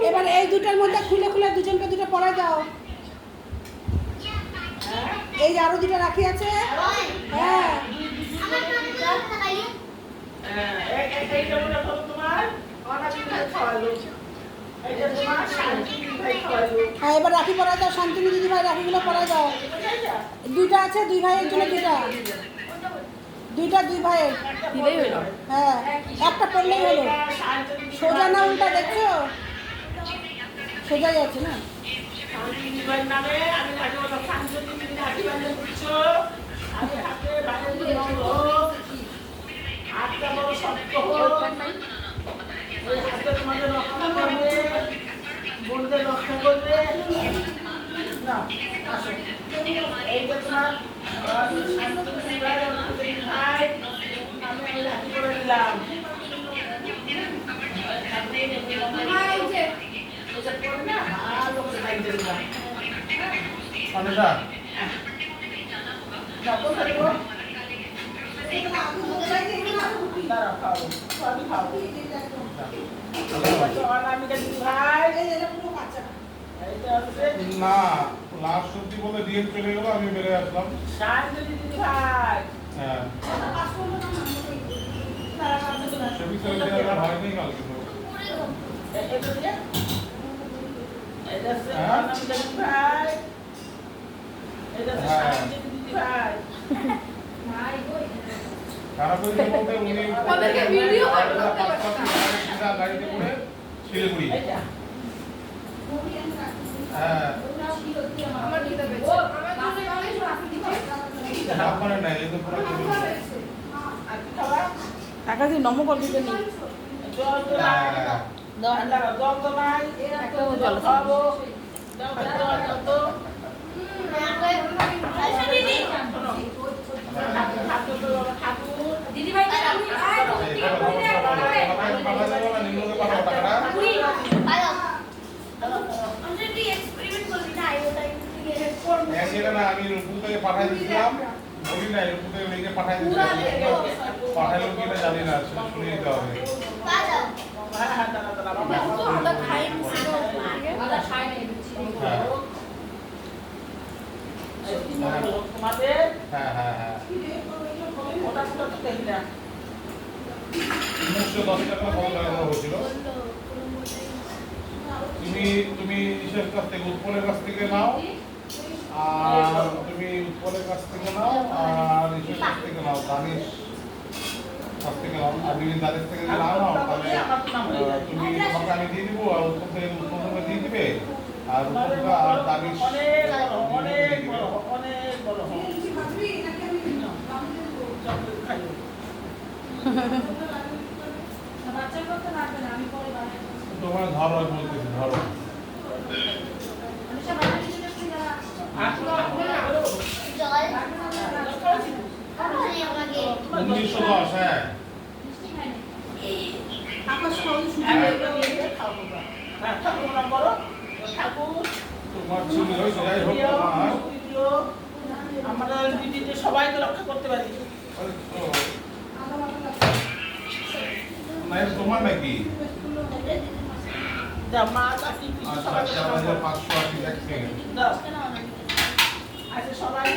এবার এই দুটার মধ্যে খুলে খুলে দুজনকে দুটো পড়ায় দাও। এই যে আরো দুটো রাখি আছে। হ্যাঁ হ্যাঁ এবার রাখি পরায় দাও। শান্তনু দিদি ভাই রাখিগুলো পরায় দাও। দুইটা আছে, দুই ভাইয়ের জন্য দুইটা, দুই ভাইয়ের। হ্যাঁ একটা পড়লেই হলো। সোজা না উল্টা দেখছো? সোজাই আছে না? বন্ধুদের রক্ষা করবে না। এই যে তোমার ভাই আমি রাখি করে দিলাম। না লাস্ট সত্যি বলে দিয়ে চলে গেল, আমি বেড়ে আসলাম। হ্যাঁ সে বিষয়ে হয়নি কালকে তো। খারাপ হয়েছে বলতে উনি গাড়িতে করে শিলিগুড়ি। হ্যাঁ আপনার নাই, এই তো পুরো আকাশে নম করে দিতে নেই। আমি রূপু থেকে পাঠাই দিয়েছিলাম, বলি না রূপু থেকে মেয়েকে পাঠাই দিয়েছিলাম, পাঠাইলো কি না জানি না, শুনে দিতে হবে। হ্যাঁ হ্যাঁ হ্যাঁ 1910 টাকা কম লাগানো হয়েছিল। তুমি ইসের কাছ থেকে, উৎপলের কাছ থেকে নাও, আর তুমি উৎপলের কাছ থেকে নাও, আর ইসের কাছ থেকে নাও, দানিশ কাছ থেকে নাও। আর তুমি দানিশ থেকে নাও তাহলে তুমি তোমাকে আমি দিয়ে দিব, আর উৎপল থেকে উৎপলকে দিয়ে দিবে, আর উৎপলটা আর দানিশ তোমার ধরো বলতেছি, ধরো 1910। হ্যাঁ তোমার ছিল যাই হোক, আমরা সবাইকে রক্ষা করতে পারি। তোমার নাকি? আচ্ছা 4580 এক সেকেন্ড। সবাই